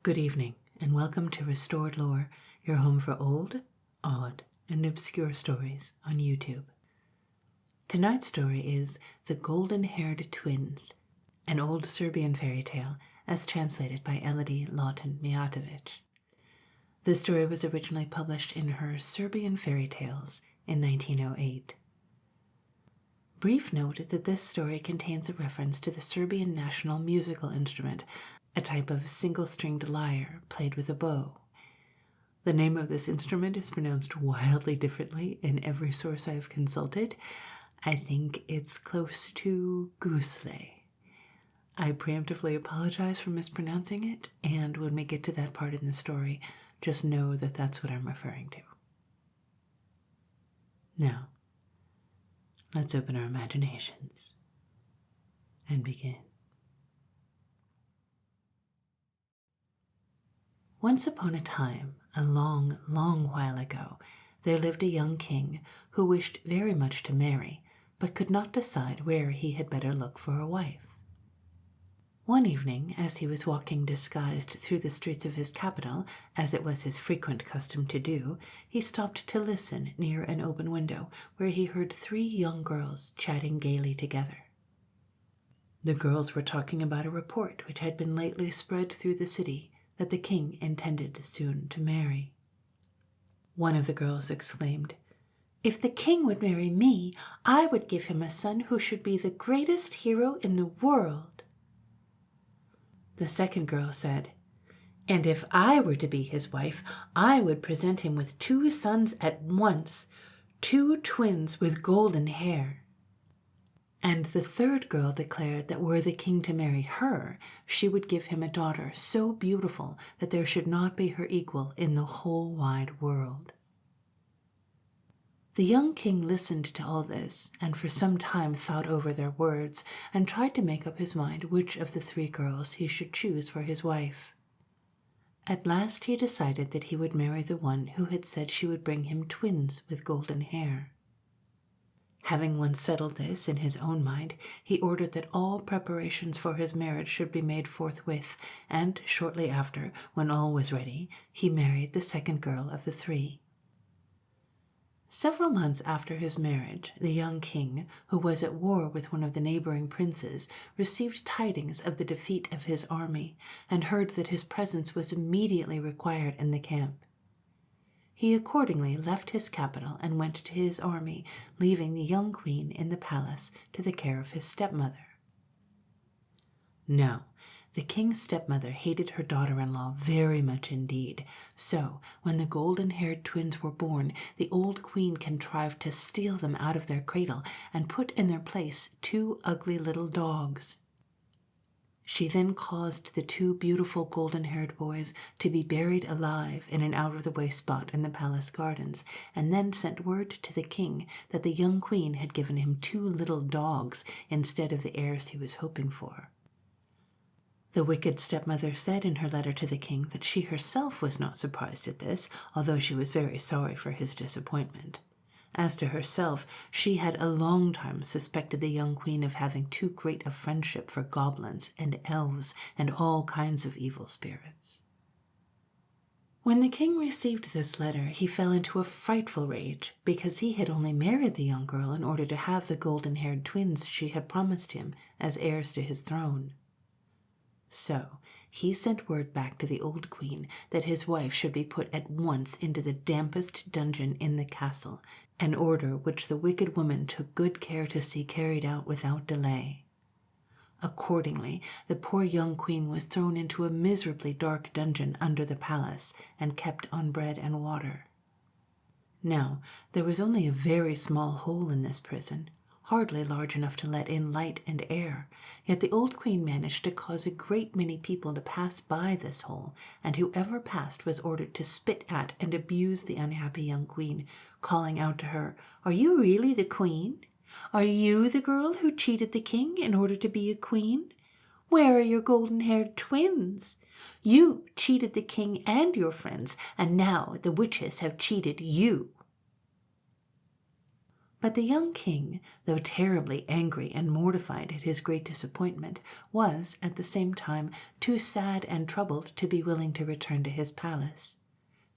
Good evening, and welcome to Restored Lore, your home for old, odd, and obscure stories on YouTube. Tonight's story is The Golden-Haired Twins, an old Serbian fairy tale as translated by Elodie Lawton Mijatovic. The story was originally published in her Serbian Fairy Tales in 1908. Brief note that this story contains a reference to the Serbian national musical instrument, a type of single-stringed lyre played with a bow. The name of this instrument is pronounced wildly differently in every source I've consulted. I think it's close to gusle. I preemptively apologize for mispronouncing it, and when we get to that part in the story, just know that that's what I'm referring to. Now, let's open our imaginations and begin. Once upon a time, a long, long while ago, there lived a young king who wished very much to marry, but could not decide where he had better look for a wife. One evening, as he was walking disguised through the streets of his capital, as it was his frequent custom to do, he stopped to listen near an open window where he heard three young girls chatting gaily together. The girls were talking about a report which had been lately spread through the city that the king intended soon to marry. One of the girls exclaimed, "If the king would marry me, I would give him a son who should be the greatest hero in the world." The second girl said, "And if I were to be his wife, I would present him with 2 sons at once, 2 twins with golden hair." And the third girl declared that were the king to marry her, she would give him a daughter so beautiful that there should not be her equal in the whole wide world. The young king listened to all this, and for some time thought over their words, and tried to make up his mind which of the 3 girls he should choose for his wife. At last he decided that he would marry the one who had said she would bring him twins with golden hair. Having once settled this in his own mind, he ordered that all preparations for his marriage should be made forthwith, and shortly after, when all was ready, he married the second girl of the 3. Several months after his marriage, the young king, who was at war with one of the neighboring princes, received tidings of the defeat of his army, and heard that his presence was immediately required in the camp. He accordingly left his capital and went to his army, leaving the young queen in the palace to the care of his stepmother. Now, the king's stepmother hated her daughter-in-law very much indeed, so when the golden-haired twins were born, the old queen contrived to steal them out of their cradle and put in their place 2 ugly little dogs. She then caused the 2 beautiful golden-haired boys to be buried alive in an out-of-the-way spot in the palace gardens, and then sent word to the king that the young queen had given him 2 little dogs instead of the heirs he was hoping for. The wicked stepmother said in her letter to the king that she herself was not surprised at this, although she was very sorry for his disappointment. As to herself, she had a long time suspected the young queen of having too great a friendship for goblins and elves and all kinds of evil spirits. When the king received this letter, he fell into a frightful rage, because he had only married the young girl in order to have the golden-haired twins she had promised him as heirs to his throne. So he sent word back to the old queen that his wife should be put at once into the dampest dungeon in the castle, an order which the wicked woman took good care to see carried out without delay. Accordingly, the poor young queen was thrown into a miserably dark dungeon under the palace and kept on bread and water. Now, there was only a very small hole in this prison, hardly large enough to let in light and air, yet the old queen managed to cause a great many people to pass by this hole, and whoever passed was ordered to spit at and abuse the unhappy young queen, calling out to her, "Are you really the queen? Are you the girl who cheated the king in order to be a queen? Where are your golden-haired twins? You cheated the king and your friends, and now the witches have cheated you." But the young king, though terribly angry and mortified at his great disappointment, was, at the same time, too sad and troubled to be willing to return to his palace.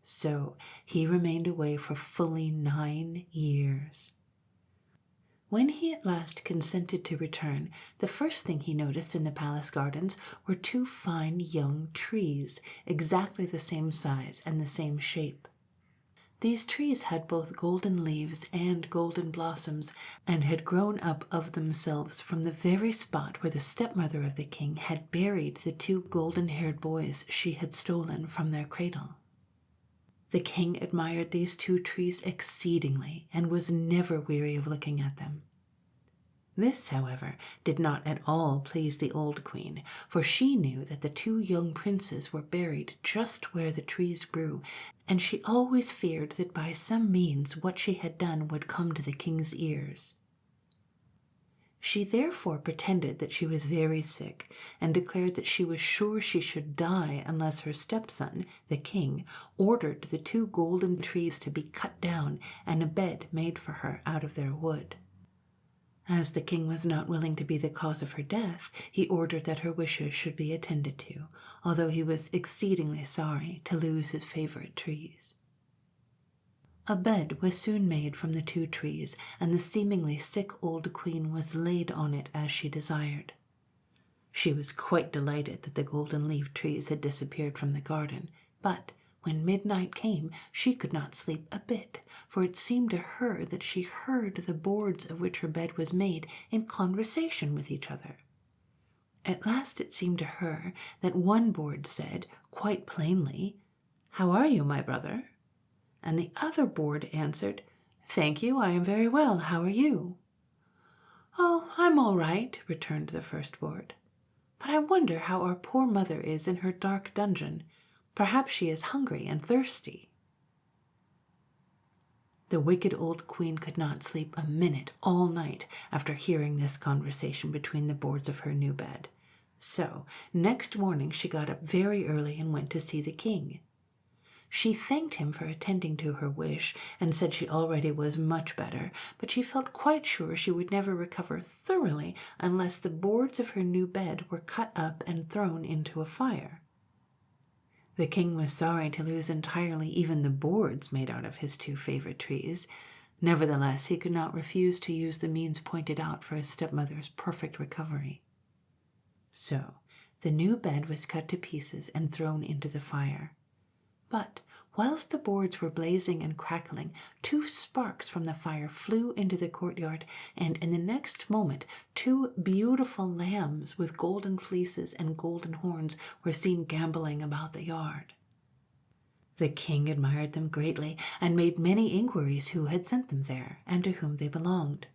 So he remained away for fully 9 years. When he at last consented to return, the first thing he noticed in the palace gardens were 2 fine young trees, exactly the same size and the same shape. These trees had both golden leaves and golden blossoms, and had grown up of themselves from the very spot where the stepmother of the king had buried the 2 golden-haired boys she had stolen from their cradle. The king admired these 2 trees exceedingly, and was never weary of looking at them. This, however, did not at all please the old queen, for she knew that the 2 young princes were buried just where the trees grew, and she always feared that by some means what she had done would come to the king's ears. She therefore pretended that she was very sick, and declared that she was sure she should die unless her stepson, the king, ordered the 2 golden trees to be cut down and a bed made for her out of their wood. As the king was not willing to be the cause of her death, he ordered that her wishes should be attended to, although he was exceedingly sorry to lose his favorite trees. A bed was soon made from the 2 trees, and the seemingly sick old queen was laid on it as she desired. She was quite delighted that the golden-leaved trees had disappeared from the garden, but when midnight came she could not sleep a bit, for it seemed to her that she heard the boards of which her bed was made in conversation with each other. At last it seemed to her that one board said, quite plainly, "How are you, my brother?" And the other board answered, "Thank you, I am very well. How are you?" "Oh, I'm all right," returned the first board. "But I wonder how our poor mother is in her dark dungeon. Perhaps she is hungry and thirsty." The wicked old queen could not sleep a minute all night after hearing this conversation between the boards of her new bed. So next morning she got up very early and went to see the king. She thanked him for attending to her wish, and said she already was much better, but she felt quite sure she would never recover thoroughly unless the boards of her new bed were cut up and thrown into a fire. The king was sorry to lose entirely even the boards made out of his 2 favorite trees. Nevertheless, he could not refuse to use the means pointed out for his stepmother's perfect recovery. So the new bed was cut to pieces and thrown into the fire. But whilst the boards were blazing and crackling, 2 sparks from the fire flew into the courtyard, and in the next moment 2 beautiful lambs with golden fleeces and golden horns were seen gambolling about the yard. The king admired them greatly, and made many inquiries who had sent them there, and to whom they belonged.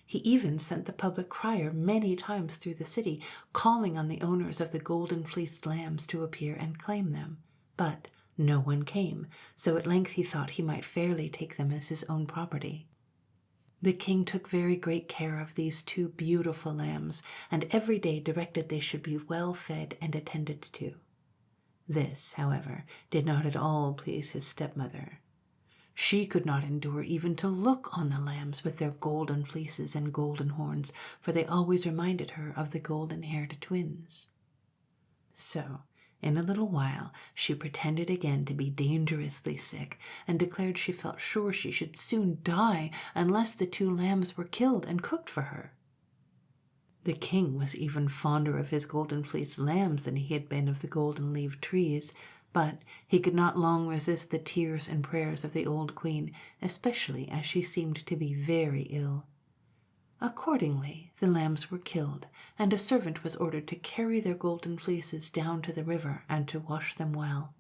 He even sent the public crier many times through the city, calling on the owners of the golden-fleeced lambs to appear and claim them, but no one came, so at length he thought he might fairly take them as his own property. The king took very great care of these 2 beautiful lambs, and every day directed they should be well fed and attended to. This, however, did not at all please his stepmother. She could not endure even to look on the lambs with their golden fleeces and golden horns, for they always reminded her of the golden-haired twins. So in a little while she pretended again to be dangerously sick, and declared she felt sure she should soon die unless the 2 lambs were killed and cooked for her. The king was even fonder of his golden-fleeced lambs than he had been of the golden-leaved trees, but he could not long resist the tears and prayers of the old queen, especially as she seemed to be very ill. Accordingly, the lambs were killed, and a servant was ordered to carry their golden fleeces down to the river and to wash them well.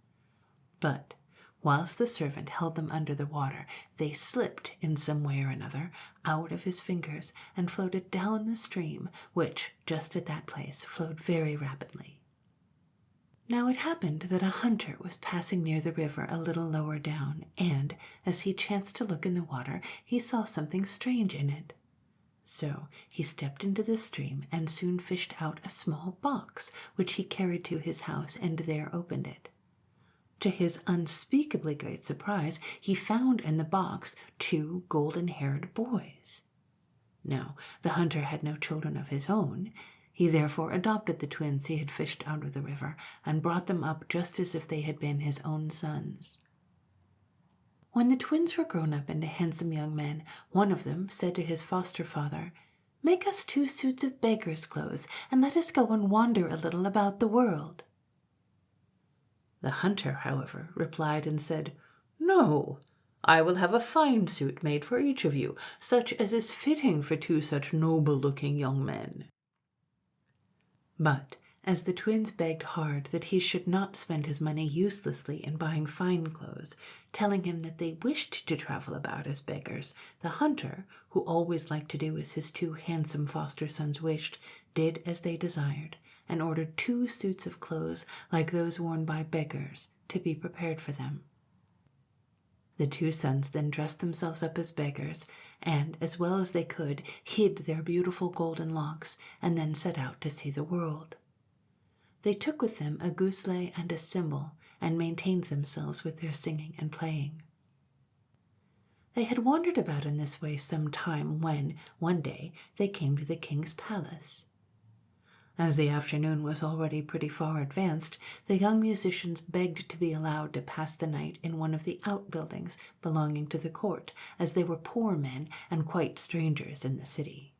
But whilst the servant held them under the water, they slipped in some way or another out of his fingers and floated down the stream, which just at that place flowed very rapidly. Now it happened that a hunter was passing near the river a little lower down, and as he chanced to look in the water, he saw something strange in it. So he stepped into the stream and soon fished out a small box, which he carried to his house and there opened it. To his unspeakably great surprise, he found in the box 2 golden-haired boys. Now, the hunter had no children of his own. He therefore adopted the twins he had fished out of the river and brought them up just as if they had been his own sons. When the twins were grown up into handsome young men, one of them said to his foster father, "Make us 2 suits of beggar's clothes, and let us go and wander a little about the world." The hunter, however, replied and said, "No, I will have a fine suit made for each of you, such as is fitting for 2 such noble-looking young men." But as the twins begged hard that he should not spend his money uselessly in buying fine clothes, telling him that they wished to travel about as beggars, the hunter, who always liked to do as his 2 handsome foster sons wished, did as they desired, and ordered 2 suits of clothes like those worn by beggars to be prepared for them. The 2 sons then dressed themselves up as beggars, and, as well as they could, hid their beautiful golden locks, and then set out to see the world. They took with them a gusle and a cymbal, and maintained themselves with their singing and playing. They had wandered about in this way some time when, one day, they came to the king's palace. As the afternoon was already pretty far advanced, the young musicians begged to be allowed to pass the night in one of the outbuildings belonging to the court, as they were poor men and quite strangers in the city.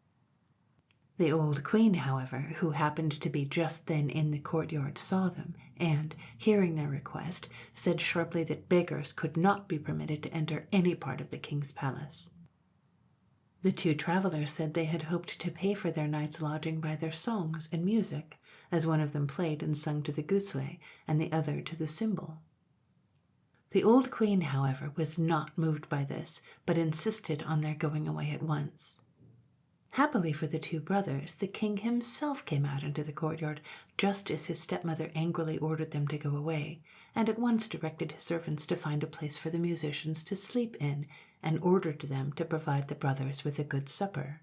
The old queen, however, who happened to be just then in the courtyard, saw them, and, hearing their request, said sharply that beggars could not be permitted to enter any part of the king's palace. The 2 travelers said they had hoped to pay for their night's lodging by their songs and music, as one of them played and sung to the gusle, and the other to the cymbal. The old queen, however, was not moved by this, but insisted on their going away at once. Happily for the 2 brothers, the king himself came out into the courtyard just as his stepmother angrily ordered them to go away, and at once directed his servants to find a place for the musicians to sleep in, and ordered them to provide the brothers with a good supper.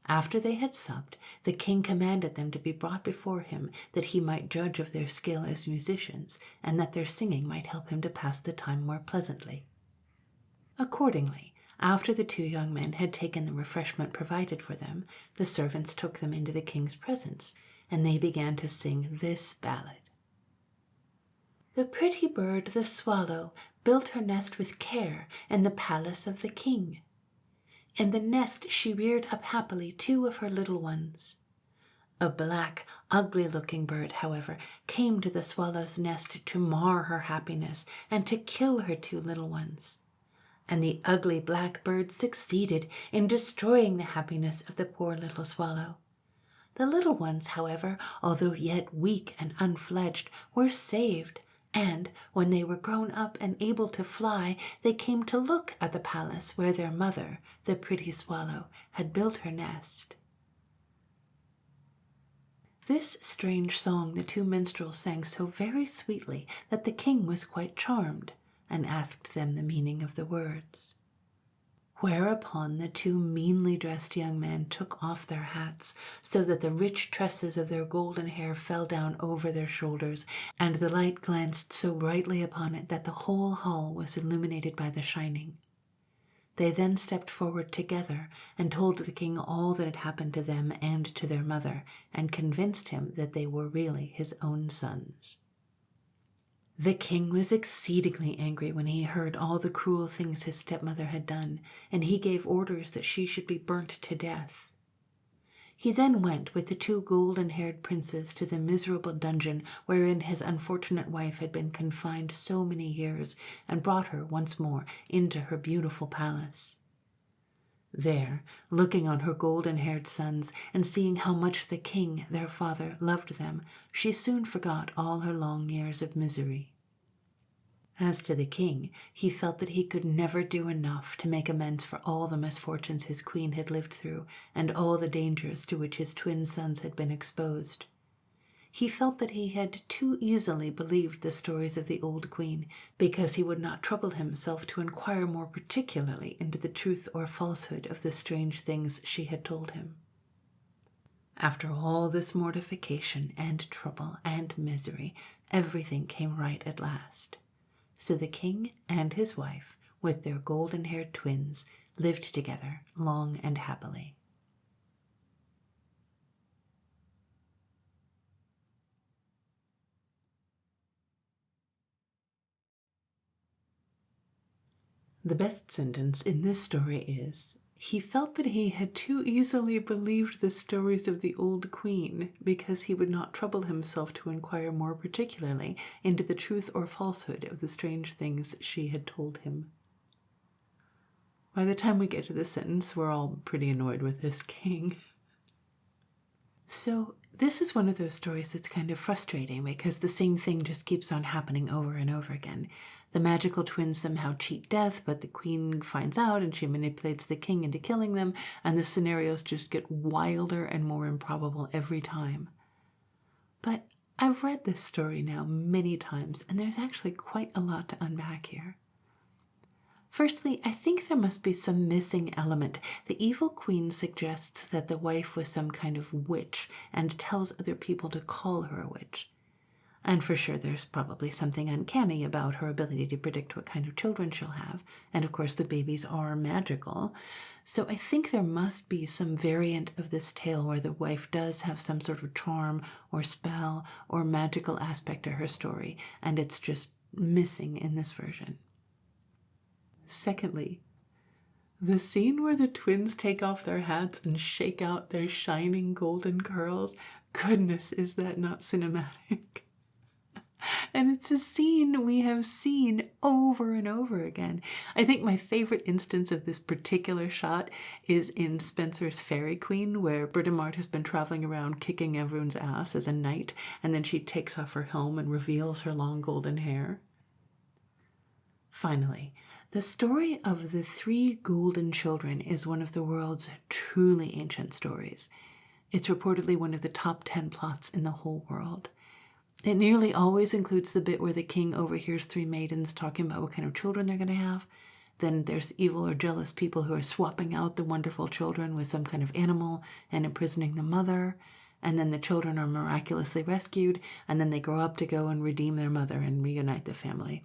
After they had supped, the king commanded them to be brought before him, that he might judge of their skill as musicians, and that their singing might help him to pass the time more pleasantly. Accordingly, after the 2 young men had taken the refreshment provided for them, the servants took them into the king's presence, and they began to sing this ballad. The pretty bird, the swallow, built her nest with care in the palace of the king. In the nest she reared up happily 2 of her little ones. A black, ugly-looking bird, however, came to the swallow's nest to mar her happiness and to kill her 2 little ones. And the ugly black bird succeeded in destroying the happiness of the poor little swallow. The little ones, however, although yet weak and unfledged, were saved, and when they were grown up and able to fly, they came to look at the palace where their mother, the pretty swallow, had built her nest. This strange song the 2 minstrels sang so very sweetly that the king was quite charmed, and asked them the meaning of the words. Whereupon the 2 meanly dressed young men took off their hats, so that the rich tresses of their golden hair fell down over their shoulders, and the light glanced so brightly upon it that the whole hall was illuminated by the shining. They then stepped forward together and told the king all that had happened to them and to their mother, and convinced him that they were really his own sons. The king was exceedingly angry when he heard all the cruel things his stepmother had done, and he gave orders that she should be burnt to death. He then went with the 2 golden-haired princes to the miserable dungeon wherein his unfortunate wife had been confined so many years, and brought her once more into her beautiful palace. There, looking on her golden-haired sons, and seeing how much the king, their father, loved them, she soon forgot all her long years of misery. As to the king, he felt that he could never do enough to make amends for all the misfortunes his queen had lived through, and all the dangers to which his twin sons had been exposed. He felt that he had too easily believed the stories of the old queen, because he would not trouble himself to inquire more particularly into the truth or falsehood of the strange things she had told him. After all this mortification and trouble and misery, everything came right at last. So the king and his wife, with their golden-haired twins, lived together long and happily. The best sentence in this story is, he felt that he had too easily believed the stories of the old queen because he would not trouble himself to inquire more particularly into the truth or falsehood of the strange things she had told him. By the time we get to this sentence, we're all pretty annoyed with this king. So this is one of those stories that's kind of frustrating because the same thing just keeps on happening over and over again. The magical twins somehow cheat death, but the queen finds out and she manipulates the king into killing them, and the scenarios just get wilder and more improbable every time. But I've read this story now many times, and there's actually quite a lot to unpack here. Firstly, I think there must be some missing element. The evil queen suggests that the wife was some kind of witch and tells other people to call her a witch. And for sure there's probably something uncanny about her ability to predict what kind of children she'll have. And of course the babies are magical. So I think there must be some variant of this tale where the wife does have some sort of charm or spell or magical aspect to her story, and it's just missing in this version. Secondly, the scene where the twins take off their hats and shake out their shining golden curls, goodness, is that not cinematic? And it's a scene we have seen over and over again. I think my favorite instance of this particular shot is in Spencer's Fairy Queen, where Britomart has been traveling around kicking everyone's ass as a knight, and then she takes off her helm and reveals her long golden hair. Finally, the story of the 3 golden children is one of the world's truly ancient stories. It's reportedly one of the top 10 plots in the whole world. It nearly always includes the bit where the king overhears 3 maidens talking about what kind of children they're going to have. Then there's evil or jealous people who are swapping out the wonderful children with some kind of animal and imprisoning the mother. And then the children are miraculously rescued, and then they grow up to go and redeem their mother and reunite the family.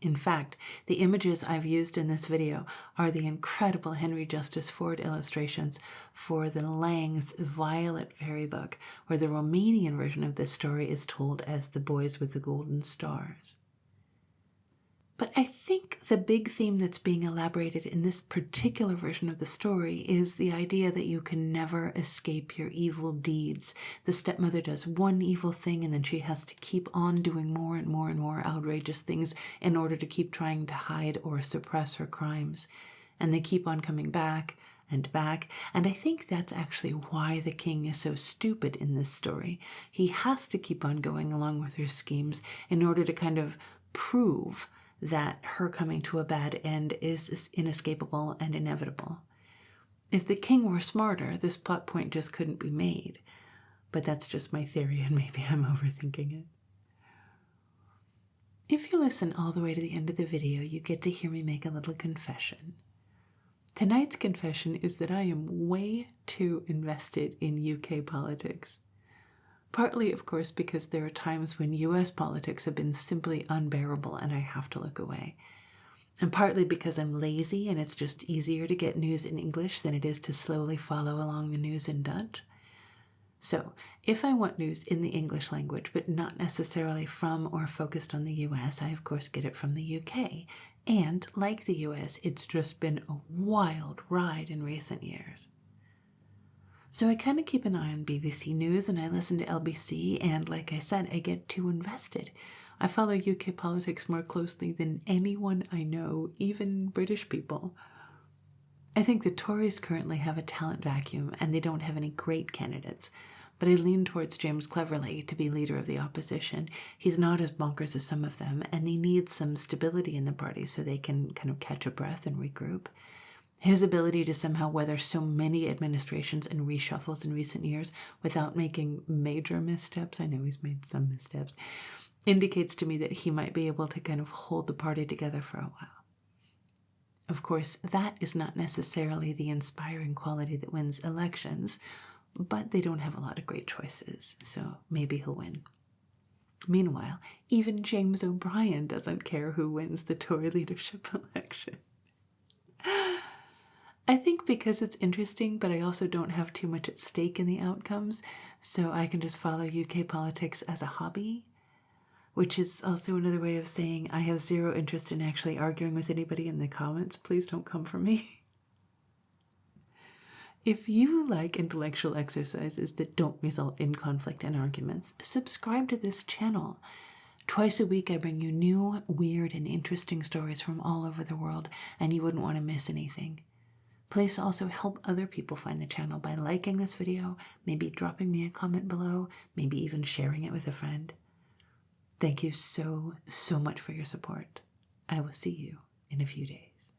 In fact, the images I've used in this video are the incredible Henry Justice Ford illustrations for the Lang's Violet Fairy book, where the Romanian version of this story is told as The Boys with the Golden Stars. But I think the big theme that's being elaborated in this particular version of the story is the idea that you can never escape your evil deeds. The stepmother does one evil thing and then she has to keep on doing more and more and more outrageous things in order to keep trying to hide or suppress her crimes. And they keep on coming back and back, and I think that's actually why the king is so stupid in this story. He has to keep on going along with her schemes in order to kind of prove that her coming to a bad end is inescapable and inevitable. If the king were smarter, this plot point just couldn't be made. But that's just my theory, and maybe I'm overthinking it. If you listen all the way to the end of the video, you get to hear me make a little confession. Tonight's confession is that I am way too invested in UK politics. Partly, of course, because there are times when US politics have been simply unbearable and I have to look away. And partly because I'm lazy and it's just easier to get news in English than it is to slowly follow along the news in Dutch. So, if I want news in the English language, but not necessarily from or focused on the US, I of course get it from the UK. And, like the US, it's just been a wild ride in recent years. So I kind of keep an eye on BBC News and I listen to LBC, and like I said, I get too invested. I follow UK politics more closely than anyone I know, even British people. I think the Tories currently have a talent vacuum and they don't have any great candidates, but I lean towards James Cleverly to be leader of the opposition. He's not as bonkers as some of them, and they need some stability in the party so they can kind of catch a breath and regroup. His ability to somehow weather so many administrations and reshuffles in recent years without making major missteps, I know he's made some missteps, indicates to me that he might be able to kind of hold the party together for a while. Of course, that is not necessarily the inspiring quality that wins elections, but they don't have a lot of great choices, so maybe he'll win. Meanwhile, even James O'Brien doesn't care who wins the Tory leadership election. I think because it's interesting, but I also don't have too much at stake in the outcomes, so I can just follow UK politics as a hobby, which is also another way of saying I have zero interest in actually arguing with anybody in the comments. Please don't come for me. If you like intellectual exercises that don't result in conflict and arguments, subscribe to this channel. Twice a week I bring you new, weird, and interesting stories from all over the world, and you wouldn't want to miss anything. Please also help other people find the channel by liking this video, maybe dropping me a comment below, maybe even sharing it with a friend. Thank you so, so much for your support. I will see you in a few days.